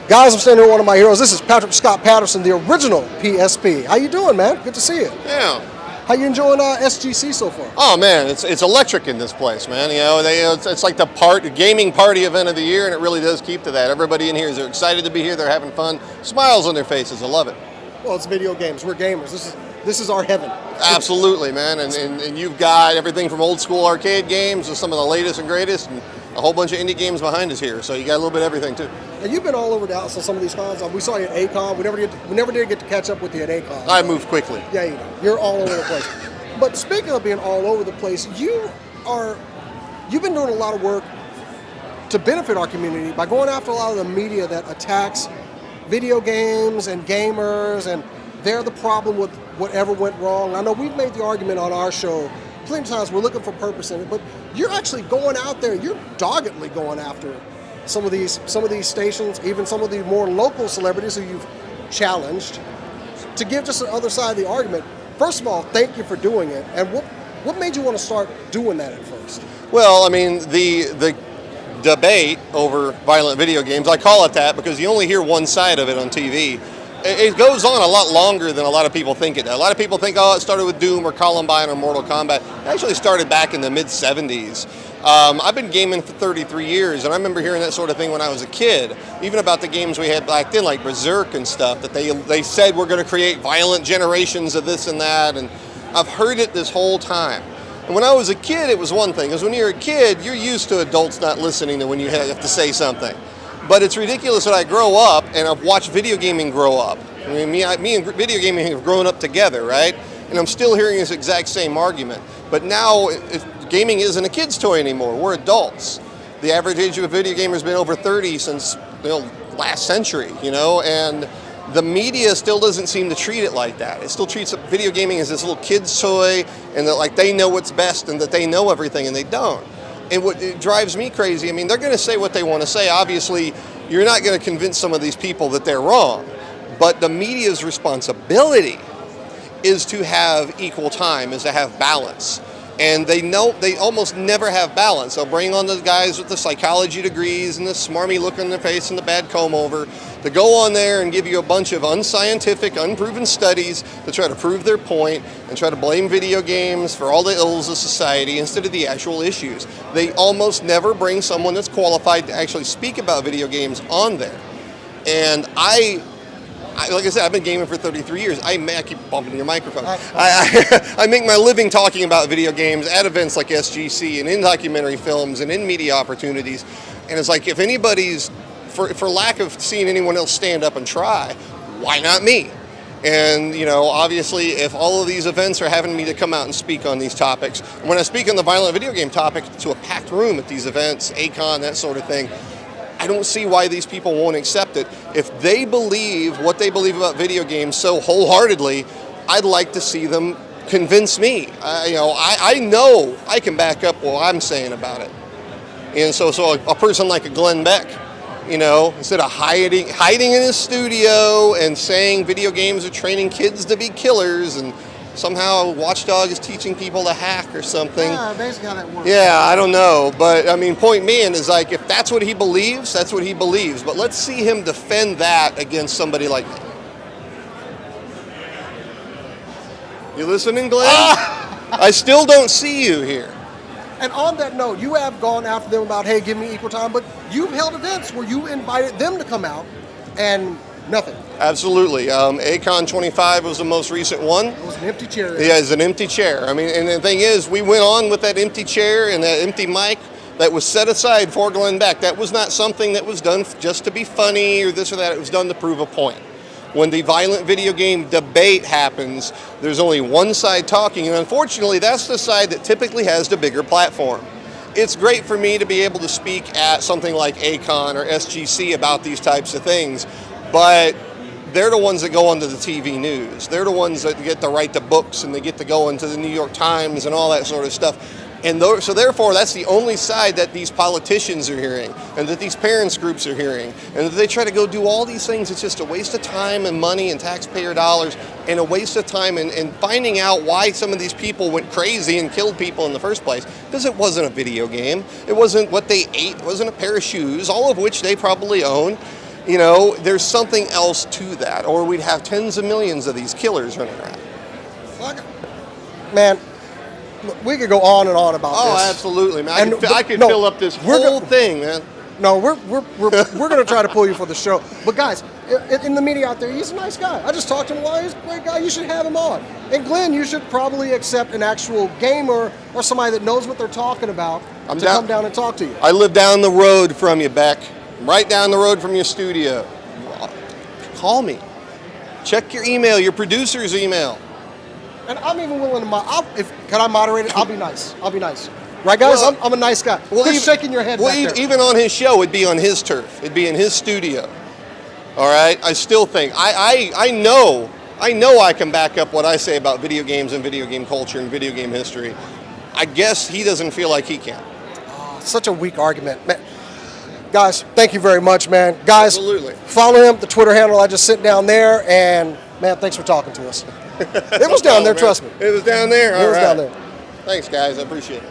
Guys, I'm standing here with one of my heroes. This is Scott Patterson, the original PSP. How you doing, man? Good to see you. Yeah. How you enjoying SGC so far? Oh man, it's electric in this place, man. You know, it's like the gaming party event of the year, and it really does keep to that. Everybody in here is excited to be here. They're having fun, smiles on their faces. I love it. Well, it's video games. We're gamers. This is our heaven. Absolutely, man. And you've got everything from old school arcade games to some of the latest and greatest, and a whole bunch of indie games behind us here. So you got a little bit of everything too. And you've been all over Dallas on some of these cons. We saw you at ACON. We never did get to catch up with you at ACON. I moved quickly. Yeah, you know. You're all over the place. But speaking of being all over the place, you've been doing a lot of work to benefit our community by going after a lot of the media that attacks video games and gamers, and they're the problem with whatever went wrong. I know we've made the argument on our show plenty of times, we're looking for purpose in it, but you're actually going out there, you're doggedly going after some of these stations, even some of the more local celebrities who you've challenged, to give just the other side of the argument. First of all, thank you for doing it, and what made you want to start doing that at first? Well, I mean, the debate over violent video games, I call it that because you only hear one side of it on TV. It goes on a lot longer than a lot of people think it does. A lot of people think, oh, it started with Doom or Columbine or Mortal Kombat. It actually started back in the mid-'70s. I've been gaming for 33 years, and I remember hearing that sort of thing when I was a kid, even about the games we had back then, like Berserk and stuff, that they said we're going to create violent generations of this and that, and I've heard it this whole time. And when I was a kid, it was one thing, because when you're a kid, you're used to adults not listening to when you have to say something. But it's ridiculous that I grow up and I've watched video gaming grow up. I mean, me and video gaming have grown up together, right? And I'm still hearing this exact same argument. But now, gaming isn't a kid's toy anymore. We're adults. The average age of a video gamer has been over 30 since last century, and the media still doesn't seem to treat it like that. It still treats video gaming as this little kid's toy, and that like they know what's best and that they know everything, and they don't. And what it drives me crazy, I mean, they're going to say what they want to say. Obviously, you're not going to convince some of these people that they're wrong. But the media's responsibility is to have equal time, is to have balance. And they almost never have balance. They'll bring on the guys with the psychology degrees and the smarmy look on their face and the bad comb over to go on there and give you a bunch of unscientific, unproven studies to try to prove their point and try to blame video games for all the ills of society instead of the actual issues. They almost never bring someone that's qualified to actually speak about video games on there. And like I said, I've been gaming for 33 years. I keep bumping your microphone. I make my living talking about video games at events like SGC and in documentary films and in media opportunities. And it's like, if anybody's, for lack of seeing anyone else stand up and try, why not me? And, obviously, if all of these events are having me to come out and speak on these topics, when I speak on the violent video game topic to a packed room at these events, ACON, that sort of thing, I don't see why these people won't accept it. If they believe what they believe about video games so wholeheartedly, I'd like to see them convince me. I know I can back up what I'm saying about it. And so a person like a Glenn Beck, instead of hiding in his studio and saying video games are training kids to be killers and somehow Watchdog is teaching people to hack or something. Yeah, basically how that works. Yeah, I don't know. But, I mean, point being is like, if that's what he believes, that's what he believes. But let's see him defend that against somebody like me. You listening, Glenn? I still don't see you here. And on that note, you have gone after them about, hey, give me equal time, but you've held events where you invited them to come out and nothing. Absolutely. ACON 25 was the most recent one. It was an empty chair. Yeah, it's an empty chair. I mean, and the thing is, we went on with that empty chair and that empty mic that was set aside for Glenn Beck. That was not something that was done just to be funny or this or that. It was done to prove a point. When the violent video game debate happens, there's only one side talking, and unfortunately, that's the side that typically has the bigger platform. It's great for me to be able to speak at something like ACON or SGC about these types of things, but they're the ones that go onto the TV news. They're the ones that get to write the books and they get to go into the New York Times and all that sort of stuff. And so therefore, that's the only side that these politicians are hearing and that these parents groups are hearing. And that they try to go do all these things. It's just a waste of time and money and taxpayer dollars and a waste of time in finding out why some of these people went crazy and killed people in the first place. Because it wasn't a video game. It wasn't what they ate. It wasn't a pair of shoes, all of which they probably own. You know, there's something else to that, or we'd have tens of millions of these killers running around. Man, we could go on and on about this. Oh, absolutely, man. I could no, fill up this whole thing, man. No, we're going to try to pull you for the show. But guys, in the media out there, he's a nice guy. I just talked to him a while. He's a great guy. You should have him on. And Glenn, you should probably accept an actual gamer or somebody that knows what they're talking about to come down and talk to you. I live down the road from you, Beck. Right down the road from your studio. Call me. Check your email, your producer's email. And I'm even willing to can I moderate it? I'll be nice. Right, guys? Well, I'm a nice guy. Well, even shaking your head back there. Even on his show, it'd be on his turf. It'd be in his studio. All right? I still think. I know I can back up what I say about video games and video game culture and video game history. I guess he doesn't feel like he can. Such a weak argument. Man. Guys, thank you very much, man. Guys, absolutely. Follow him, the Twitter handle. I just sit down there, and, man, thanks for talking to us. It was down there, trust me. It was down there. It was down there. Thanks, guys. I appreciate it.